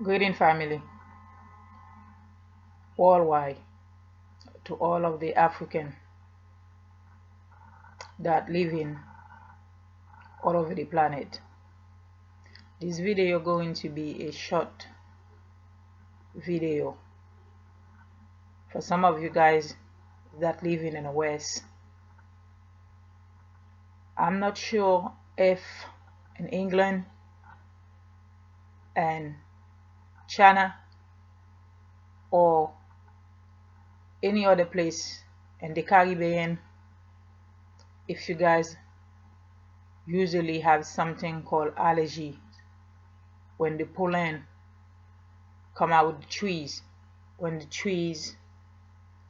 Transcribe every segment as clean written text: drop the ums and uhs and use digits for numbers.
Greeting family worldwide, to all of the African that live in all over the planet. This video going to be a short video for some of you guys that live in the West. I'm not sure if in England and China or any other place in the Caribbean, if you guys usually have something called allergy when the pollen come out of the trees, when the trees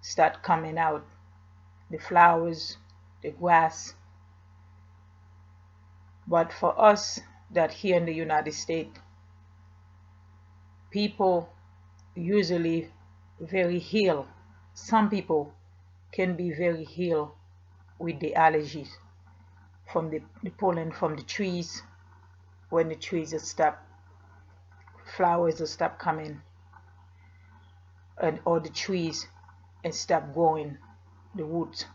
start coming out, the flowers, the grass. But for us that here in the United States, people usually very ill. Some people can be very ill with the allergies from the pollen from the trees. When the trees stop, flowers will stop coming, and or the trees and stop growing, the roots.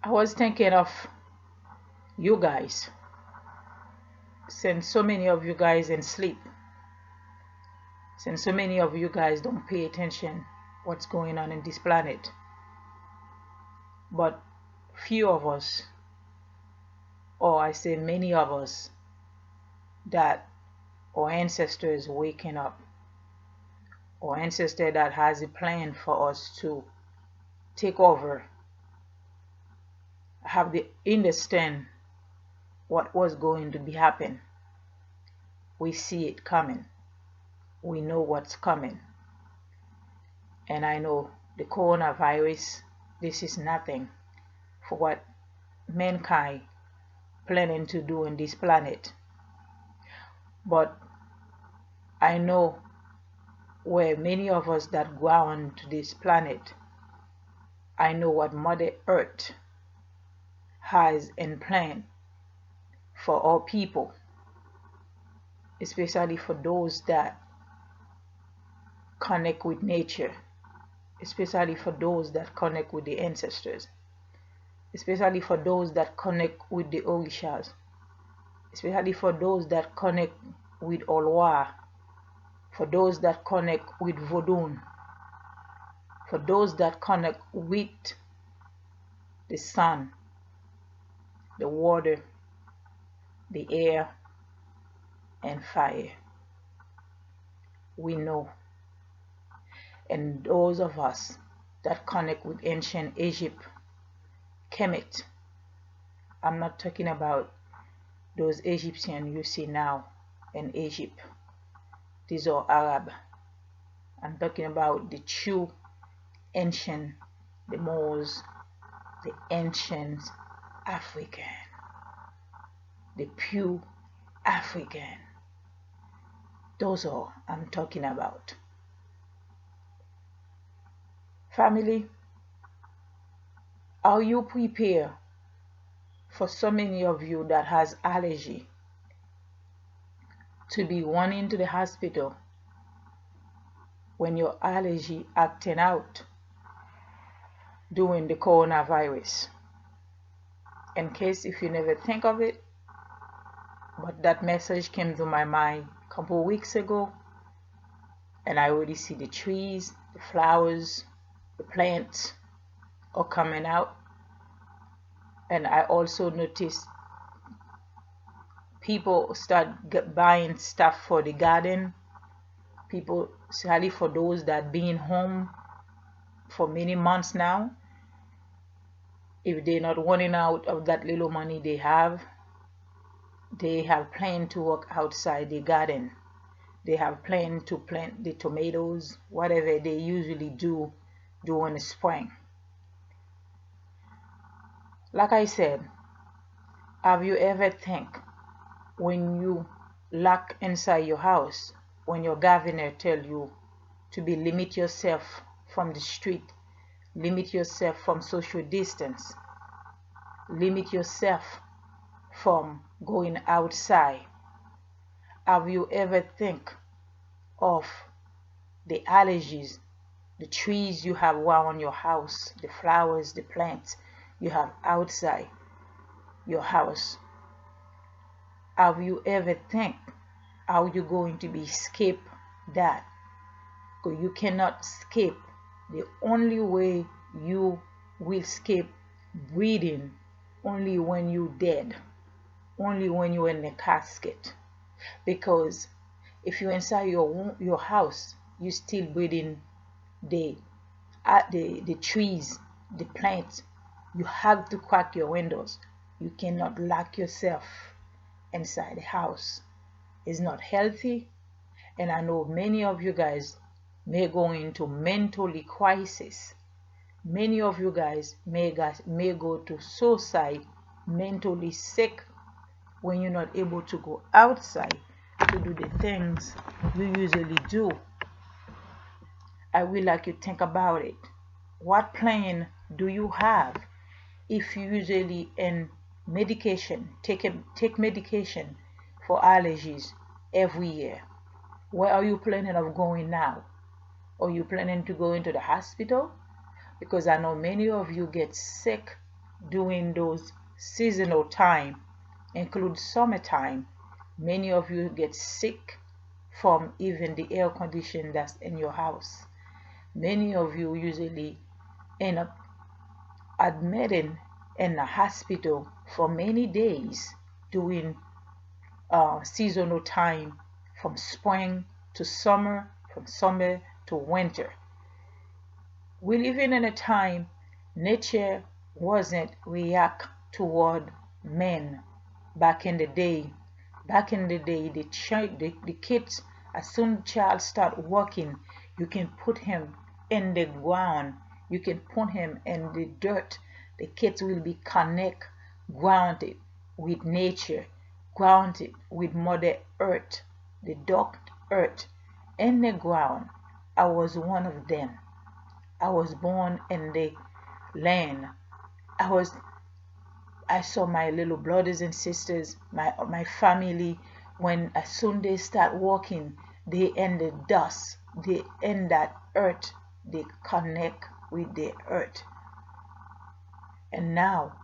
I was thinking of you guys, since so many of you guys in sleep, since so many of you guys don't pay attention what's going on in this planet, but few of us, or I say many of us, that our ancestors waking up, our ancestor that has a plan for us to take over, have the understand what was going to be happen. We see it coming. We know what's coming. And I know the coronavirus, this is nothing for what mankind planning to do on this planet. But I know where many of us that go on to this planet, I know what Mother Earth has in plan for all people, especially for those that connect with nature, especially for those that connect with the ancestors, especially for those that connect with the Orishas, especially for those that connect with Olwa, for those that connect with Vodun, for those that connect with the sun, the water, the air, and fire. We know. And those of us that connect with ancient Egypt, Kemet, I'm not talking about those Egyptians you see now in Egypt. These are Arab. I'm talking about the true ancient, the Moors, the ancient African, the pure African. Those are I'm talking about. Family, are you prepared for so many of you that has allergy to be running to the hospital when your allergy acting out during the coronavirus? In case if you never think of it, but that message came to my mind a couple of weeks ago, and I already see the trees, the flowers, the plants are coming out. And I also noticed people start buying stuff for the garden. People, especially for those that been home for many months now, if they're not running out of that little money they have planned to work outside the garden. They have planned to plant the tomatoes, whatever they usually do during the spring. Like I said, have you ever think when you lock inside your house, when your governor tell you to be limit yourself from the street, limit yourself from social distance, limit yourself from going outside, Have you ever think of the allergies, the trees you have around your house, the flowers, the plants you have outside your house? Have you ever think how you're going to be escape that? Because you cannot escape. The only way you will escape breathing only when you're dead, only when you're in the casket. Because if you're inside your house, you still breathing the trees, the plants. You have to crack your windows. You cannot lock yourself inside the house. It's not healthy. And I know many of you guys may go into mentally crisis. Many of you guys may go to suicide, mentally sick, when you're not able to go outside to do the things you usually do. I would like you to think about it. What plan do you have if you usually in medication, take medication for allergies every year? Where are you planning of going now? Are you planning to go into the hospital? Because I know many of you get sick during those seasonal time, include summertime. Many of you get sick from even the air condition that's in your house. Many of you usually end up admitted in the hospital for many days during seasonal time, from spring to summer, from summer to winter. We living in a time nature wasn't react toward men back in the day. Back in the day, the kids, as soon as child start walking, you can put him in the ground, you can put him in the dirt. The kids will be grounded with nature, grounded with Mother Earth, the dark earth, in the ground. I was one of them. I was born in the land. I saw my little brothers and sisters, my family, when as soon they start walking, they in the dust, they in that earth, they connect with the earth. And now,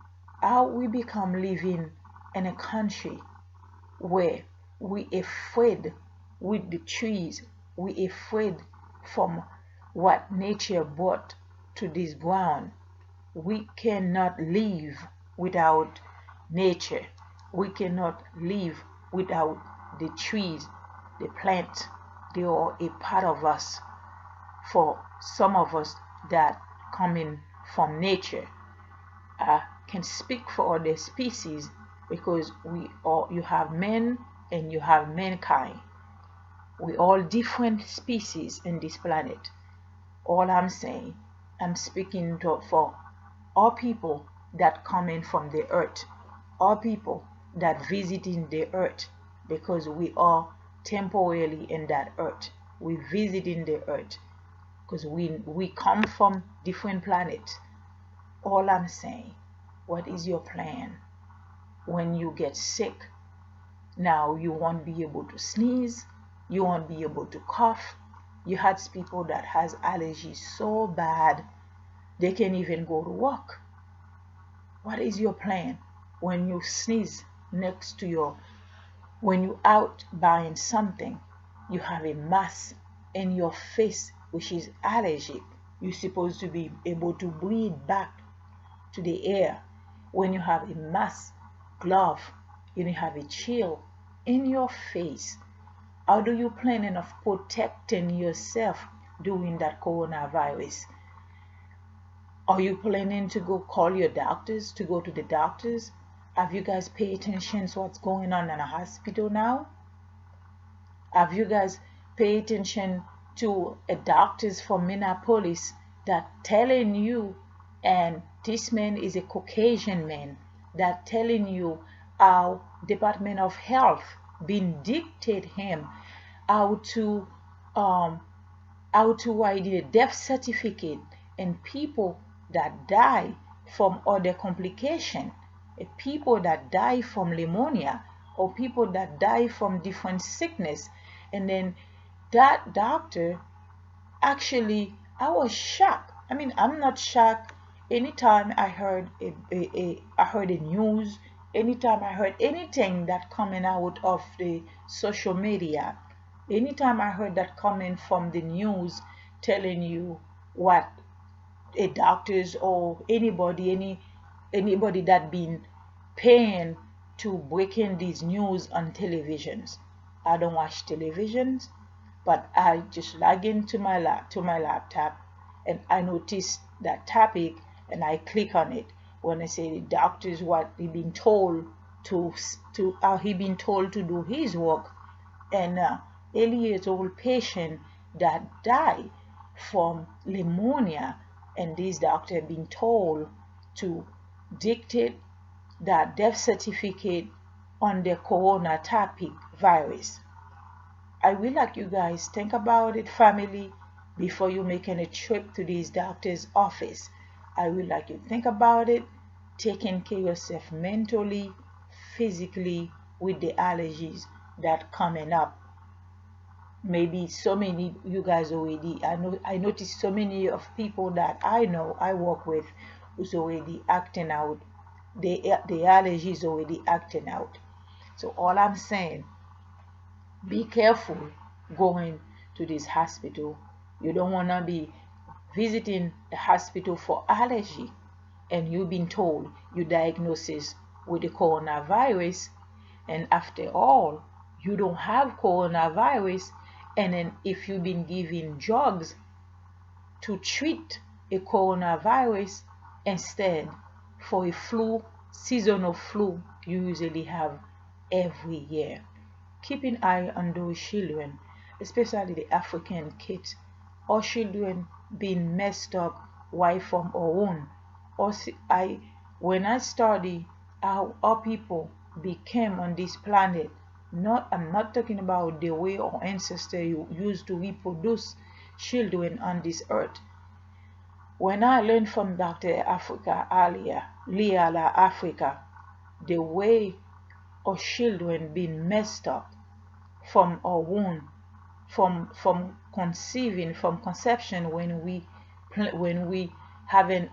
how we become living in a country where we afraid with the trees, we afraid from what nature brought to this ground. We cannot live without nature. We cannot live without the trees, the plants. They are a part of us. For some of us that coming from nature, I can speak for other species, because you have men and you have mankind. We all different species in this planet. All I'm saying, I'm speaking for all people that come in from the earth, all people that visiting the earth, because we are temporarily in that earth. We visiting the earth because we come from different planets. All I'm saying, what is your plan when you get sick? Now you won't be able to sneeze, you won't be able to cough. You had people that has allergies so bad they can't even go to work. What is your plan when you sneeze next to when you out buying something, you have a mask in your face which is allergic? You're supposed to be able to breathe back to the air. When you have a mask, glove, you have a chill in your face, how do you plan of protecting yourself during that coronavirus? Are you planning to go call your doctors, to go to the doctors? Have you guys paid attention to what's going on in a hospital now? Have you guys paid attention to a doctors from Minneapolis that telling you, and this man is a Caucasian man, that telling you how Department of Health been dictate him how to write a death certificate, and people that die from other complication, people that die from pneumonia, or people that die from different sickness. And then that doctor, actually, I was shocked. I mean, I'm not shocked. Anytime I heard I heard a news, anytime I heard anything that coming out of the social media, anytime I heard that coming from the news, telling you what a doctors or anybody that been paying to break in these news on televisions. I don't watch televisions, but I just log into my laptop, and I notice that topic, and I click on it. When I say the doctors, what he been told to how he been told to do his work, and 8 years old patient that died from pneumonia, and this doctor being told to dictate that death certificate on the corona topic virus. I will like you guys think about it, family, before you make any trip to this doctor's office. I will like you think about it, taking care of yourself mentally, physically, with the allergies that coming up. Maybe so many you guys already, I noticed so many of people that I know I work with who's already acting out. The allergies already acting out. So all I'm saying, be careful going to this hospital. You don't want to be visiting the hospital for allergy, and you've been told you diagnosis with the coronavirus, and after all, you don't have coronavirus. And then if you've been given drugs to treat a coronavirus instead for a flu, seasonal flu you usually have every year. Keep an eye on those children, especially the African kids, or children being messed up right from our own. When I study how our people became on this planet, I'm not talking about the way our ancestors used to reproduce children on this earth. When I learned from Dr. Africa earlier, Liala Africa, the way our children being messed up from our womb, from conceiving, from conception, when we having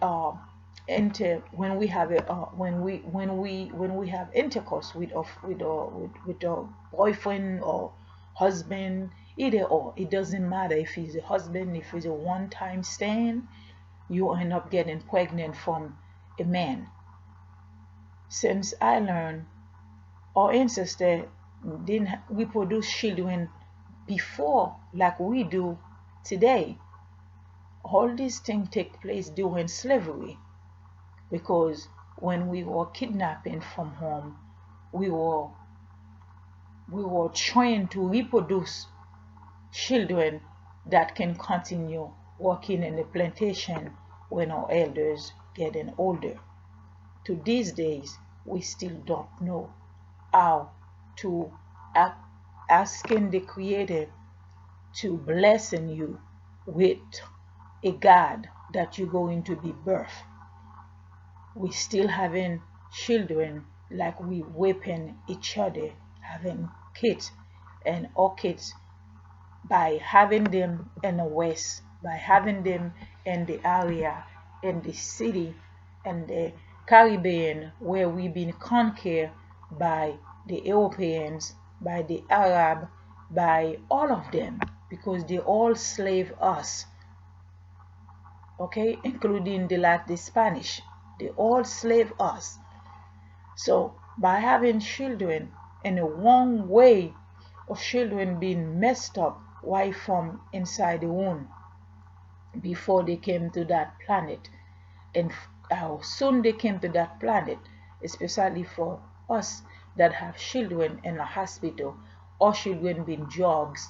when we have a when we have intercourse with our boyfriend or husband, either or, it doesn't matter if he's a husband, if it's a one-time stand, you end up getting pregnant from a man. Since I learned our ancestors didn't reproduce children before like we do today. All these things take place during slavery, because when we were kidnapping from home, we were trained to reproduce children that can continue working in the plantation when our elders getting older. To these days, we still don't know how to asking the Creator to blessing you with a God that you're going to be birthed. We still having children like we whipping each other, having kids, and our kids, by having them in the West, by having them in the area, in the city, and the Caribbean, where we've been conquered by the Europeans, by the Arab, by all of them, because they all slave us, okay, including the Spanish. They all slave us. So by having children in a wrong way of children being messed up right from inside the womb before they came to that planet, and how soon they came to that planet, especially for us that have children in a hospital, or children being drugs,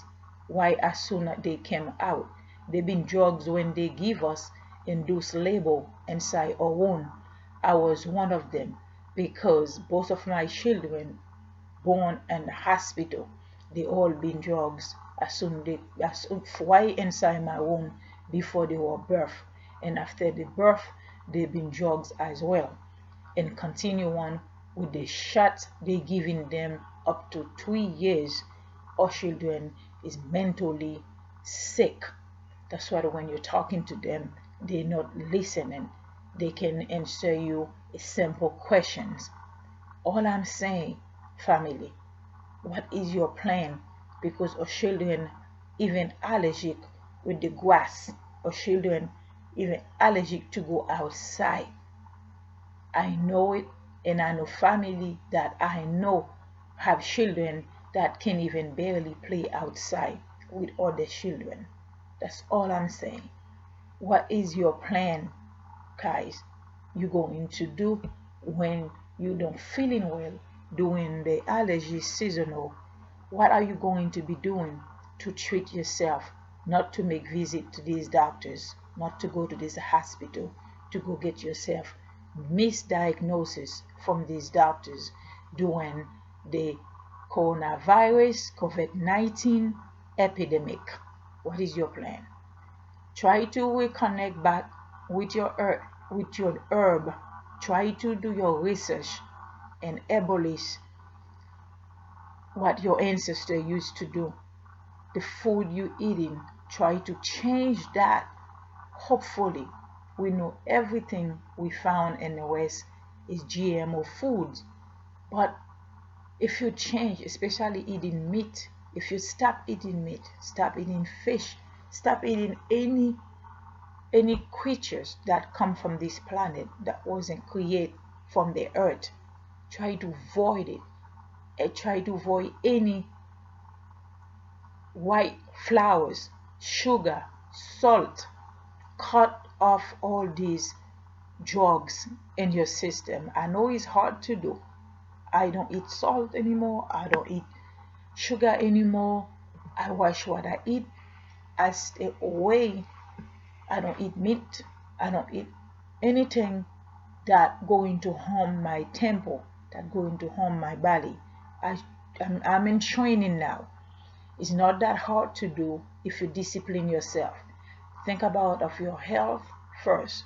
why as soon as they came out, they've been drugs when they give us induced labor inside our womb. I was one of them, because both of my children born in the hospital, they all been drugs right inside my womb before they were birthed, and after the birth they've been drugs as well, and continue on with the shot they giving them up to 3 years, our children is mentally sick. That's why when you're talking to them, they're not listening. They can answer you simple questions. All I'm saying, family, what is your plan? Because our children even allergic with the grass. Our children even allergic to go outside. I know it, and I know family that I know have children that can even barely play outside with other children. That's all I'm saying. What is your plan, guys? You going to do when you don't feeling well during the allergy seasonal? What are you going to be doing to treat yourself, not to make visit to these doctors, not to go to this hospital, to go get yourself misdiagnosis from these doctors during the coronavirus COVID-19 epidemic? What is your plan? Try to reconnect back with your herb. Try to do your research and abolish what your ancestors used to do. The food you eating, try to change that. Hopefully, we know everything we found in the West is GMO foods. But if you change, especially eating meat, if you stop eating meat, stop eating fish, stop eating any creatures that come from this planet that wasn't created from the earth, try to avoid it. And try to avoid any white flours, sugar, salt. Cut off all these drugs in your system. I know it's hard to do. I don't eat salt anymore. I don't eat sugar anymore. I watch what I eat. I stay away. I don't eat meat. I don't eat anything that going to harm my temple, that going to harm my body. I'm in training now. It's not that hard to do if you discipline yourself. Think about of your health first.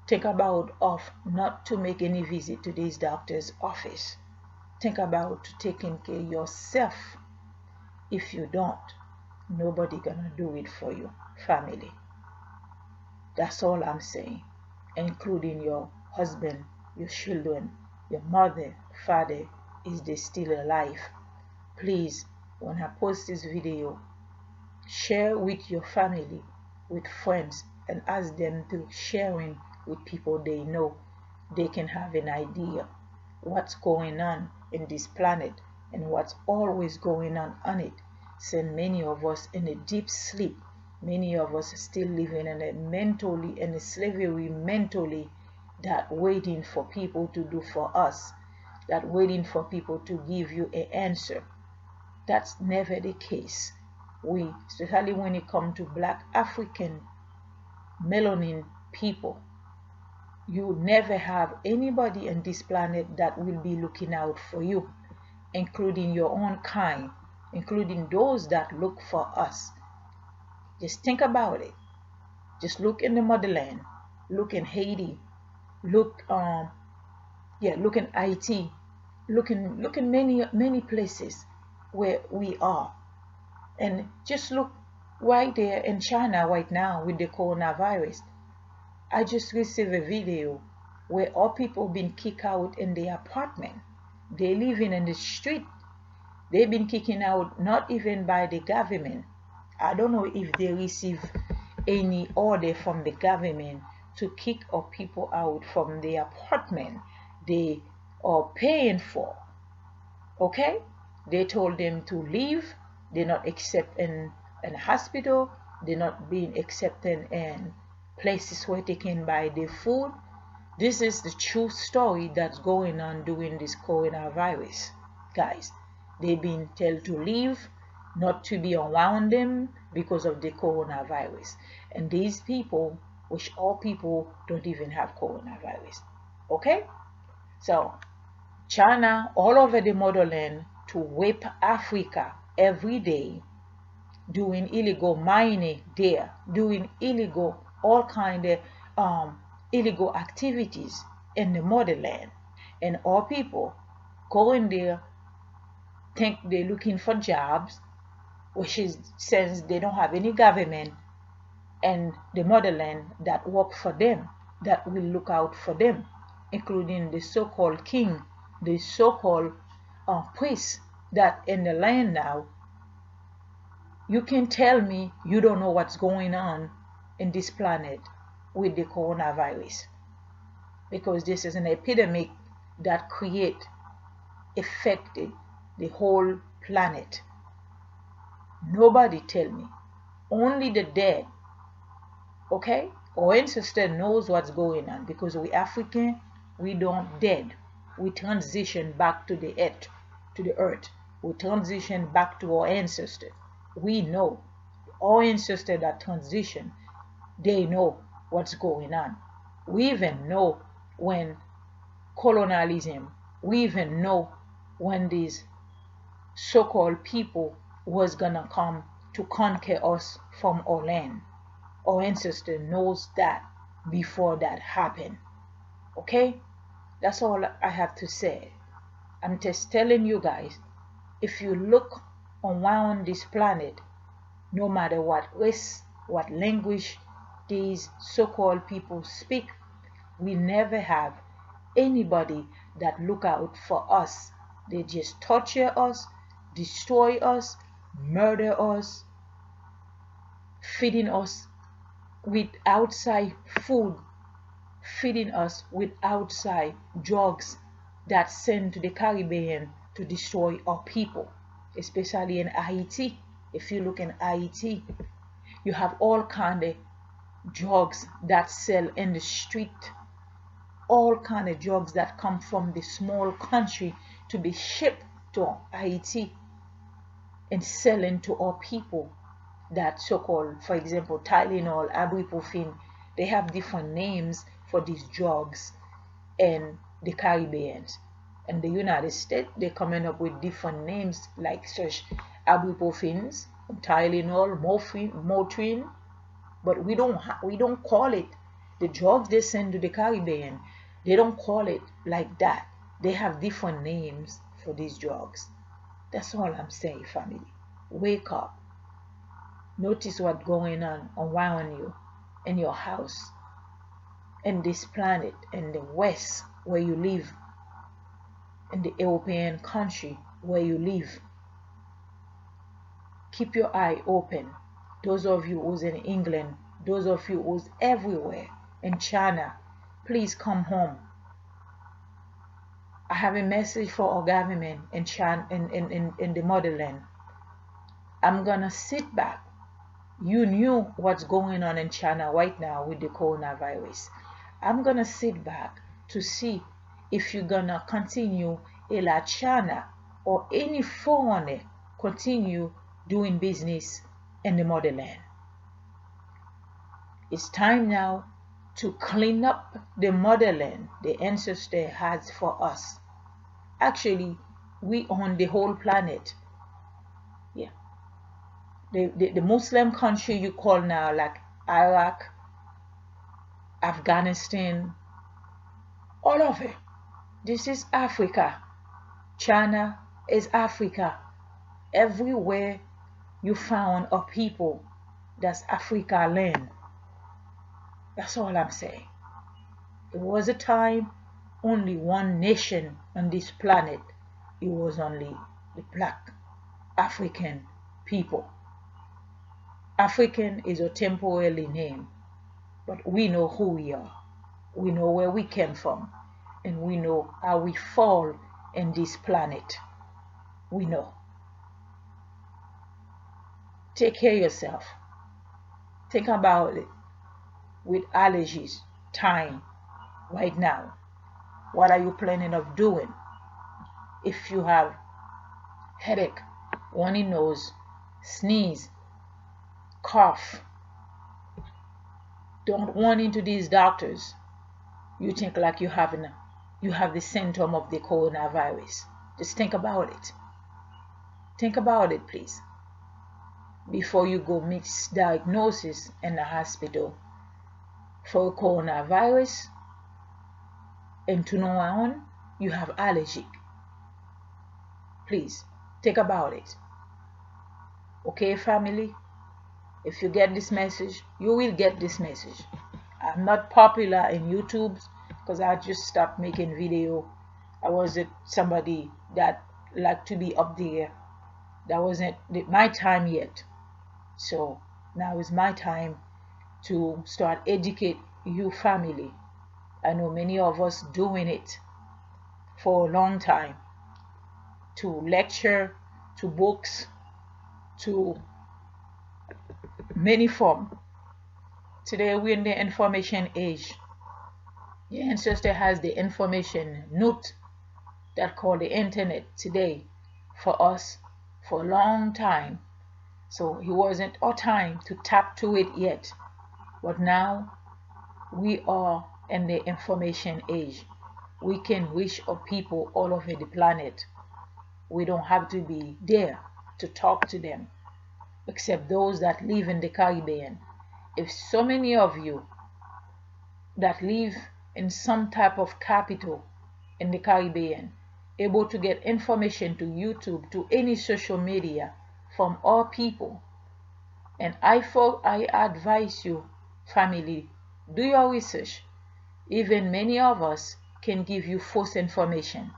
Think about of not to make any visit to this doctor's office. Think about taking care of yourself. If you don't, nobody gonna do it for you, family. That's all I'm saying, including your husband, your children, your mother, father, is they still alive. Please, when I post this video, share with your family, with friends, and ask them to sharing with people they know. They can have an idea what's going on in this planet and what's always going on it. So many of us in a deep sleep, many of us still living in a slavery mentally, that waiting for people to do for us, that waiting for people to give you an answer. That's never the case. We, especially when it comes to Black African melanin people, you never have anybody on this planet that will be looking out for you, including your own kind, including those that look for us. Just think about it. Just look in the motherland, look in Haiti, look look in IT, look in many places where we are. And just look right there in China right now with the coronavirus. I just received a video where all people been kicked out in their apartment. They living in the street. They've been kicking out not even by the government. I don't know if they receive any order from the government to kick our people out from the apartment they are paying for. Okay? They told them to leave. They're not accepted in hospital. They're not being accepted in places where they can buy their food. This is the true story that's going on during this coronavirus, guys. They've been told to leave, not to be around them because of the coronavirus. And these people, which all people don't even have coronavirus. Okay? So, China all over the motherland to rape Africa every day, doing illegal mining there, doing illegal, all kind of illegal activities in the motherland. And all people going there think they're looking for jobs, which is since they don't have any government and the motherland that work for them, that will look out for them, including the so-called king, the so-called priest that in the land now. You can tell me you don't know what's going on in this planet with the coronavirus, because this is an epidemic that affected the whole planet. Nobody tell me, only the dead. Okay, our ancestor knows what's going on, because we African, we don't dead, we transition back to the earth, we transition back to our ancestor. We know our ancestor that transition, they know what's going on. We even know when colonialism, we even know when these so-called people was gonna come to conquer us from our land. Our ancestor knows that before that happened. Okay, that's all I have to say. I'm just telling you guys, if you look around this planet, no matter what race, what language these so-called people speak, we never have anybody that look out for us. They just torture us, destroy us, murder us, feeding us with outside food, feeding us with outside drugs that sent to the Caribbean to destroy our people, especially in Haiti. If you look in Haiti, you have all kind of drugs that sell in the street, all kind of drugs that come from the small country to be shipped to Haiti and selling to our people. That so-called, for example, Tylenol, ibuprofen, they have different names for these drugs in the Caribbean. In the United States, they're coming up with different names like such ibuprofens, Tylenol, Motrin, but we don't call it the drugs they send to the Caribbean. They don't call it like that. They have different names for these drugs. That's all I'm saying, family. Wake up. Notice what's going on around you, in your house, in this planet, in the West where you live, in the European country where you live. Keep your eye open. Those of you who's in England, those of you who's everywhere, in China, please come home. I have a message for our government in China, in the motherland. I'm gonna sit back. You knew what's going on in China right now with the coronavirus. I'm gonna sit back to see if you're gonna continue la China or any foreigner continue doing business in the motherland. It's time now to clean up the motherland the ancestor has for us. Actually, we own the whole planet. Yeah. The Muslim country you call now, like Iraq, Afghanistan, all of it. This is Africa. China is Africa. Everywhere you found a people, that's Africa land. That's all I'm saying. It was a time only one nation on this planet. It was only the black African people. African is a temporary name, but we know who we are. We know where we came from, and we know how we fall in this planet. We know. Take care of yourself. Think about it with allergies, time, right now. What are you planning of doing? If you have headache, runny nose, sneeze, cough, don't run into these doctors. You think like you have the symptom of the coronavirus. Just think about it. Think about it, please, before you go misdiagnosis in the hospital for coronavirus, and to know on you have allergic. Please Think about it. Okay, family? If you get this message, you will get this message. I'm not popular in YouTube because I just stopped making video. I wasn't somebody that liked to be up there. That wasn't my time yet. So now is my time to start educate you family. I know many of us doing it for a long time, to lecture, to books, to many form. Today we're in the information age. The ancestor has the information newt that called the internet today for us for a long time. So it wasn't our time to tap to it yet. But now we are in the information age. We can reach our people all over the planet. We don't have to be there to talk to them, except those that live in the Caribbean. If so many of you that live in some type of capital in the Caribbean able to get information to YouTube, to any social media from our people, and I advise you, family, do your research. Even many of us can give you false information.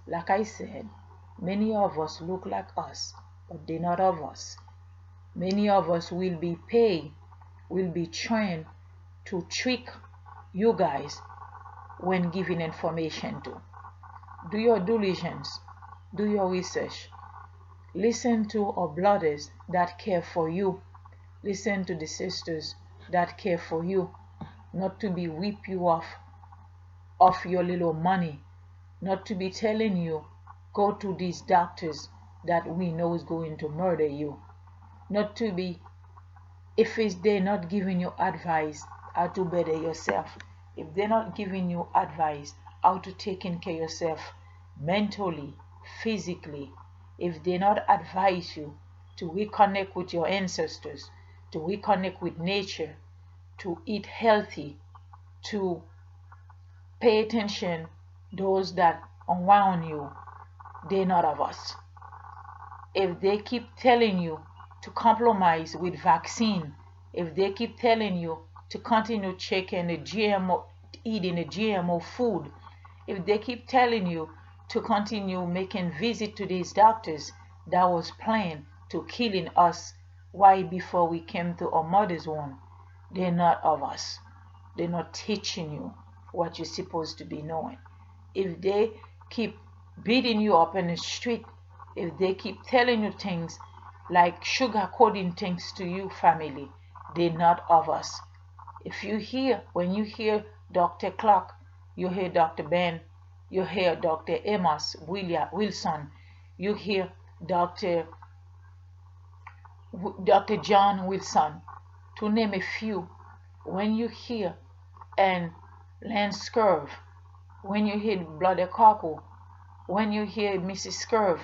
Like I said, many of us look like us, but they're not of us. Many of us will be paid, will be trained to trick you guys when giving information to. Do your diligence, do your research. Listen to our brothers that care for you. Listen to the sisters that care for you, not to be whip you off your little money, not to be telling you go to these doctors that we know is going to murder you, not to be, if they're not giving you advice how to better yourself, if they're not giving you advice how to take care of yourself mentally, physically, if they not advise you to reconnect with your ancestors, to reconnect with nature, to eat healthy, to pay attention those that around you, they're not of us. If they keep telling you to compromise with vaccine, if they keep telling you to continue checking the GMO, eating the GMO food, if they keep telling you to continue making visit to these doctors that was planned to killing us right before we came to our mother's womb, they're not of us. They're not teaching you what you're supposed to be knowing. If they keep beating you up in the street, if they keep telling you things like sugarcoating things to you, family, they're not of us. If you hear, when you hear Dr. Clark, you hear Dr. Ben, you hear Dr. Amos Wilson, you hear Dr. John Wilson, to name a few. When you hear and Lance Scurv, when you hear Bloody Cockle, when you hear Mrs. Scurv,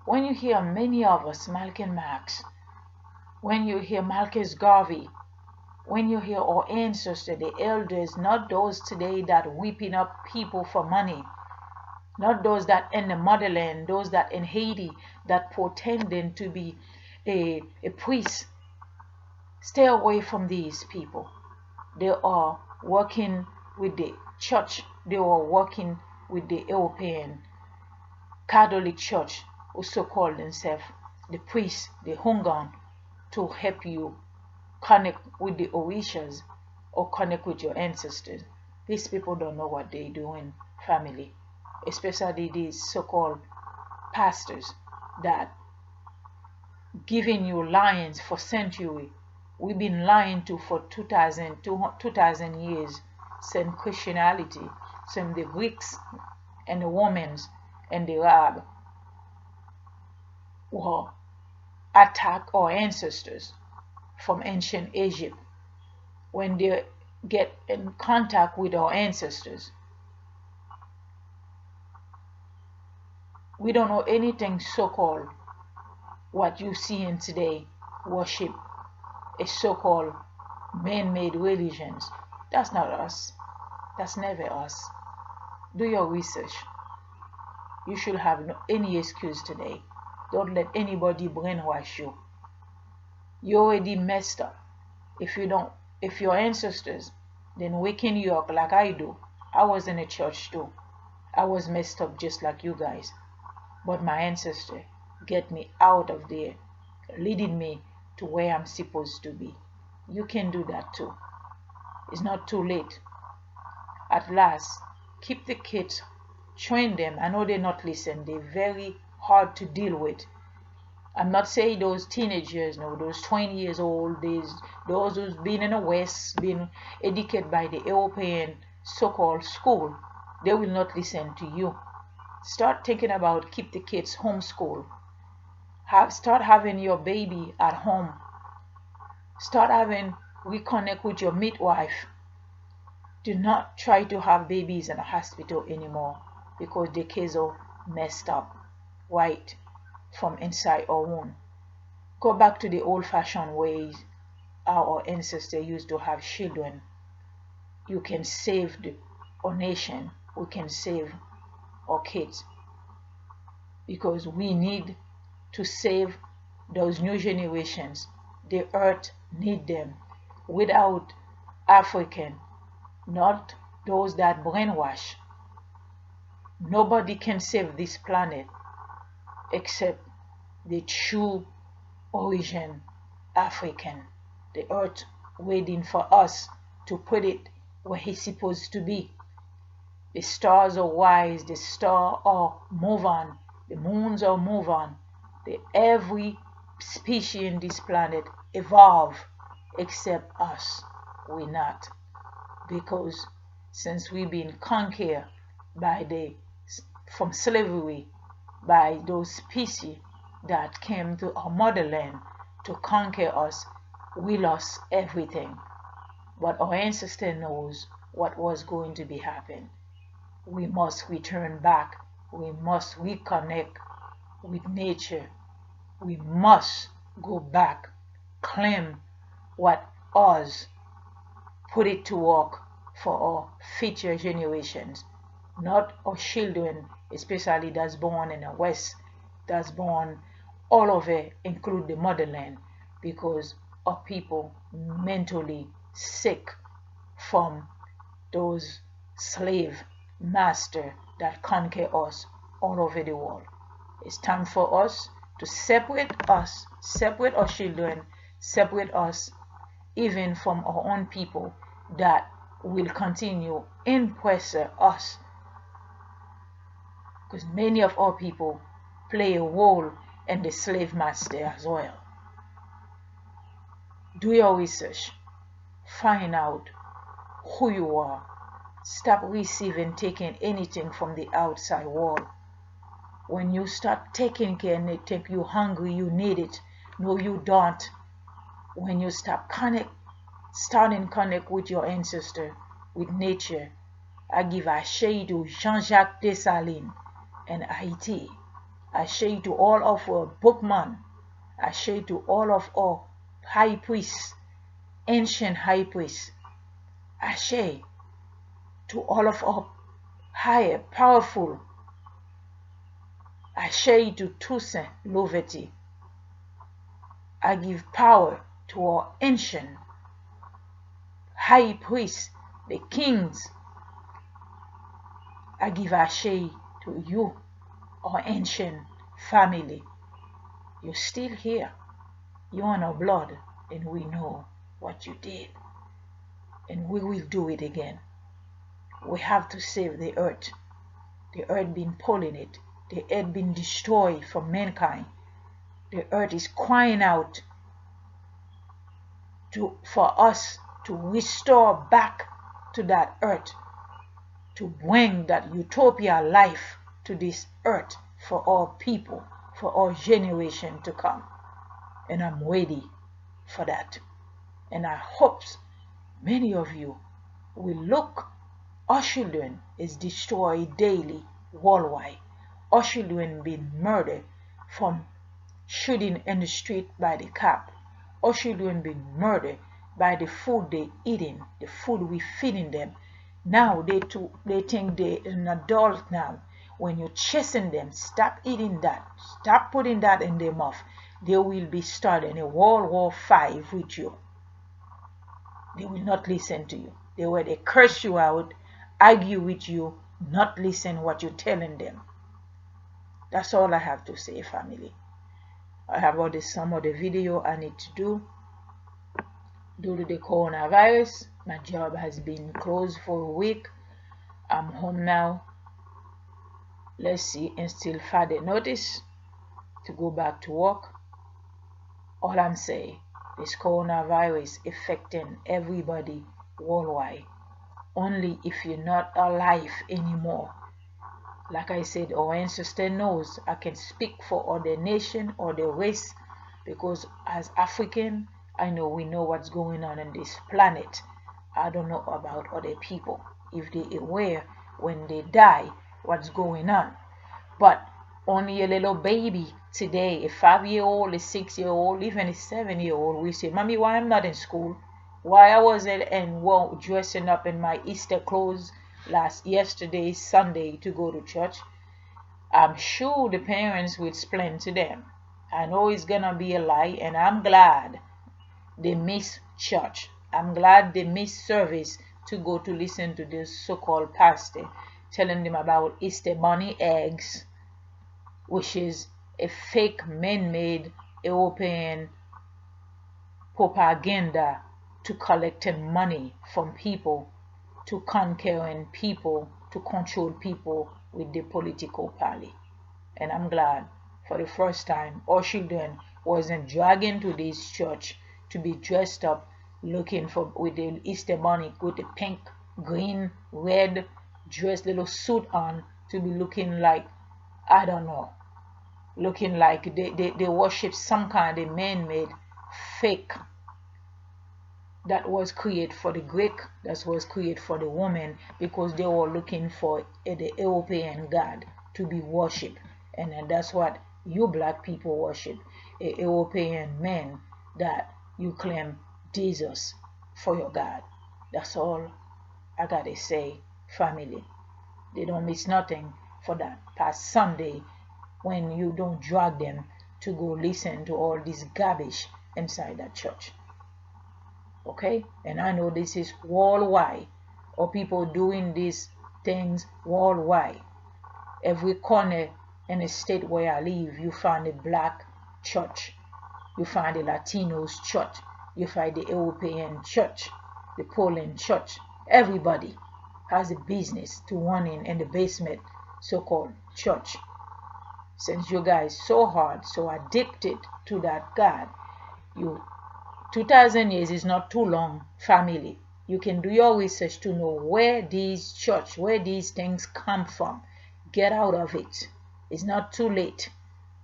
when you hear many of us, Malcolm Max, when you hear Marcus Garvey, when you hear our ancestors, the elders, not those today that whipping up people for money, not those that in the motherland, those that in Haiti that pretending to be a priest. Stay away from these people. They are working with the church. They are working with the European Catholic Church, who so call themselves the priests, the Hungan, to help you connect with the Orishas or connect with your ancestors. These people don't know what they're doing, family, especially these so-called pastors that giving you lions for century. We've been lying to for 2,000 years since Christianity, since the Greeks and the Romans and the Arab were attack our ancestors from ancient Egypt. When they get in contact with our ancestors, we don't know anything so-called what you see in today worship is so-called man-made religions. That's not us. That's never us. Do your research. You should have no, any excuse today. Don't let anybody brainwash you. You already messed up. If your ancestors didn't waken you up like I do, I was in a church too. I was messed up just like you guys. But my ancestor get me out of there, leading me to where I'm supposed to be. You can do that too. It's not too late. At last, keep the kids, train them. I know they're not listening. They're very hard to deal with. I'm not saying those teenagers, no, those 20 years old, those who's been in the West, been educated by the European so-called school, they will not listen to you. Start thinking about keep the kids homeschool. Start having your baby at home. Start having reconnect with your midwife. Do not try to have babies in a hospital anymore because the kids are messed up, right, from inside our womb. Go back to the old-fashioned ways our ancestors used to have children. You can save our nation. We can save our kids because we need to save those new generations. The earth need them. Without African, not those that brainwash, nobody can save this planet except the true origin African. The earth waiting for us to put it where it's supposed to be. The stars are wise, the stars are move on, the moons are move on. Every species in this planet evolve except us. We're not. Because since we've been conquered from slavery by those species that came to our motherland to conquer us, we lost everything. But our ancestor knows what was going to be happening. We must return back. We must reconnect with nature. We must go back, claim what ours, put it to work for our future generations, not our children, especially that's born in the West, that's born all over, include the motherland, because our people mentally sick from those slave master that conquer us all over the world. It's time for us to separate our children, separate us even from our own people that will continue impressing us. Because many of our people play a role in the slave master as well. Do your research. Find out who you are. Stop taking anything from the outside world. When you start taking care and they think you're hungry, you need it. No, you don't. When you starting connect with your ancestor, with nature. I give a shade to Jean-Jacques Dessalines and Haiti. I shade to all of our bookmen. I shade to all of our high priests, ancient high priests. I shade to all of our higher, powerful. I shade to Toussaint Louverture. I give power to our ancient high priests, the kings. I give a shade to you, our ancient family. You're still here. You're in our blood, and we know what you did. And we will do it again. We have to save the earth. The earth been pulling it. The earth been destroyed from mankind. The earth is crying out for us to restore back to that earth, to bring that utopia life to this earth for our people, for our generation to come. And I'm ready for that. And I hope many of you will look. Our children is destroyed daily worldwide. Our children being murdered from shooting in the street by the cop. Our children being murdered by the food they eating, the food we feeding them. Now they think they're an adult now. when you're chasing them, stop eating that, stop putting that in their mouth, they will be starting a World War V with you. They will not listen to you. They curse you out, argue with you, not listen what you're telling them. That's all I have to say, family. I have already some of the video I need to do. Due to the coronavirus, my job has been closed for a week. I'm home now. Let's see, and still further notice to go back to work. All I'm saying, this coronavirus affecting everybody worldwide. Only if you're not alive anymore. Like I said, our ancestor knows. I can speak for other nation or the race, because as African, I know we know what's going on this planet. I don't know about other people, if they aware when they die what's going on. But only a little baby today, a 5-year-old, a 6-year-old, even a 7-year-old, we say, Mommy, why I'm not in school? Why I wasn't dressing up in my Easter clothes yesterday, Sunday, to go to church? I'm sure the parents will explain to them. I know it's gonna be a lie, and I'm glad they miss church. I'm glad they miss service to go to listen to this so-called pastor telling them about Easter bunny eggs, which is a fake man-made European propaganda to collecting money from people, to conquering people, to control people with the political party. And I'm glad for the first time our children wasn't dragged to this church to be dressed up looking for with the Easter bunny, with the pink, green, red dress, little suit on, to be looking like, I don't know, looking like they worship some kind of man-made fake that was created for the Greek, that was created for the woman, because they were looking for the European God to be worshipped. And that's what you black people worship, a European man that you claim Jesus for your God. That's all I gotta say, family. They don't miss nothing for that past Sunday when you don't drag them to go listen to all this garbage inside that church. Okay? And I know this is worldwide, or people doing these things worldwide. Every corner in the state where I live, you find a black church, you find the Latinos church, you find the European church, the Poland church. Everybody has a business to running in the basement, so-called church. Since you guys so hard, so addicted to that God, 2,000 years is not too long, family. You can do your research to know where these things come from. Get out of it. It's not too late.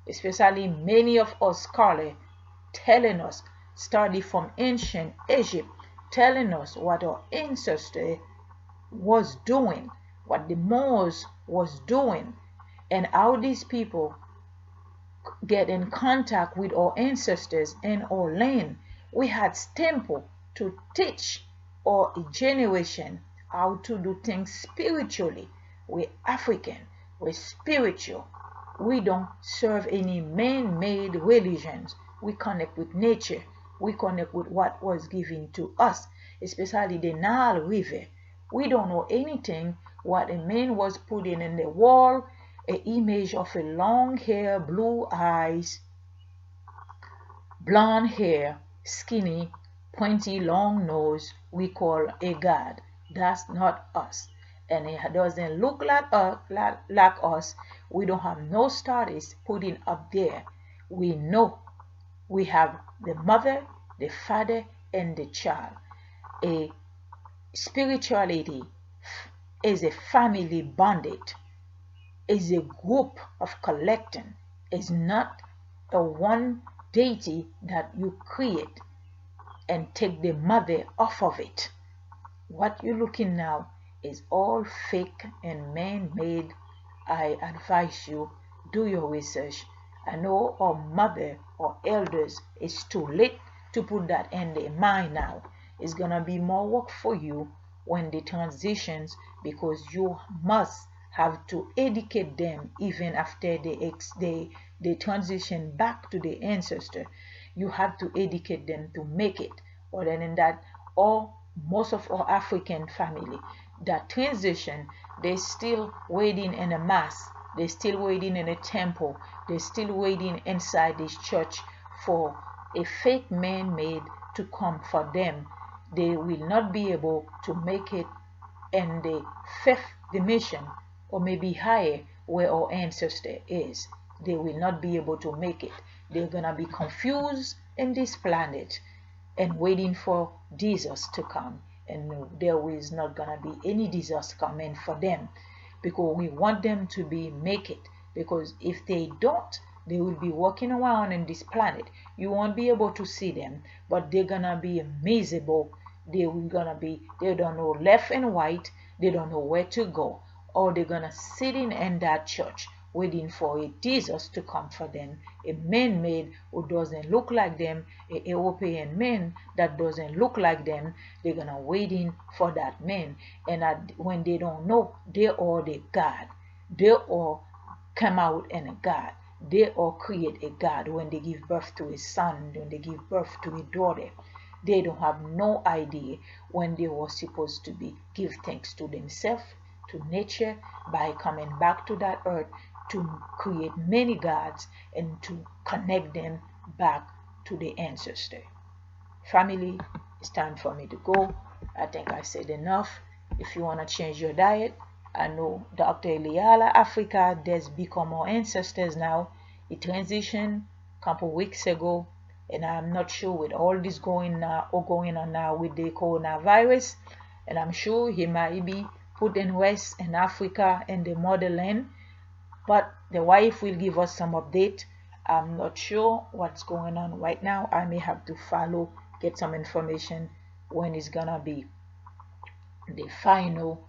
Especially many of us scholars telling us, study from ancient Egypt, telling us what our ancestors was doing, what the Moors was doing, and how these people get in contact with our ancestors in our land. We had temple to teach our generation how to do things spiritually. We're African, we're spiritual. We don't serve any man-made religions. We connect with nature. We connect with what was given to us, especially the Nile River. We don't know anything what a man was putting in the wall, an image of a long hair, blue eyes, blonde hair, skinny, pointy, long nose, we call a God. That's not us. And it doesn't look like us. We don't have no studies putting up there. We know we have the mother, the father, and the child. A spirituality is a family bonded, is a group of collecting, is not a one deity that you create and take the mother off of it. What you're looking now is all fake and man-made. I advise you, do your research. I know our mother or elders, it's too late to put that in their mind now. It's gonna be more work for you when the transitions, because you must have to educate them even after they transition back to the ancestor. You have to educate them to make it. Other than that, all most of our African family that transition, they still waiting in a mass, they still waiting in a temple, they still waiting inside this church for a fake man-made to come for them. They will not be able to make it in the fifth dimension or maybe higher where our ancestor is. They will not be able to make it. They're gonna be confused in this planet and waiting for Jesus to come, and there is not gonna be any Jesus coming for them, because we want them to be make it, because if they don't, they will be walking around in this planet. You won't be able to see them, but they're gonna be miserable. They don't know left and right, they don't know where to go, or they're gonna sitting in that church waiting for a Jesus to come for them, a man-made who doesn't look like them, a European man that doesn't look like them. They're gonna waiting for that man, and when they don't know, they are the God. They all come out in a God. They all create a God when they give birth to a son, when they give birth to a daughter. They don't have no idea when they were supposed to be give thanks to themselves, to nature, by coming back to that earth to create many gods and to connect them back to the ancestor. Family, it's time for me to go. I think I said enough. If you want to change your diet, I know Dr. Liala Africa does become our ancestors now. He transitioned a couple weeks ago, and I'm not sure with all this going on now with the coronavirus, and I'm sure he might be put in West in Africa in the motherland, but the wife will give us some update. I'm not sure what's going on right now. I may have to follow, get some information when it's gonna be the final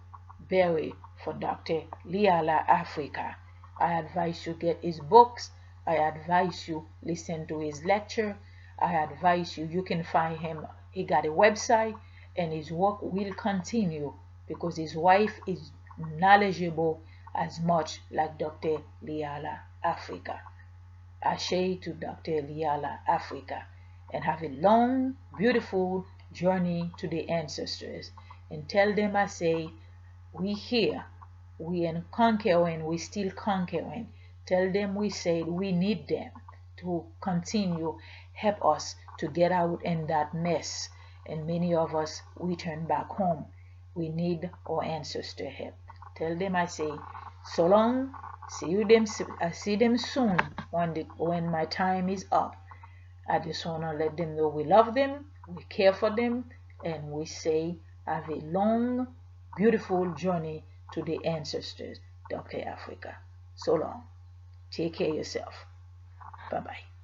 burial for Dr. Liala Africa. I advise you get his books. I advise you listen to his lecture. I advise you can find him. He got a website, and his work will continue because his wife is knowledgeable as much like Dr. Liala Africa. Ashe to Dr. Liala Africa, and have a long, beautiful journey to the ancestors. And tell them I say, we here, we in conquering, we still conquering. Tell them we say we need them to continue, help us to get out in that mess. And many of us, we turn back home. We need our ancestor help. Tell them I say, so long. I see them soon when my time is up. I just want to let them know we love them, we care for them, and we say have a long, beautiful journey to the ancestors, Dr. Africa. So long. Take care of yourself. Bye-bye.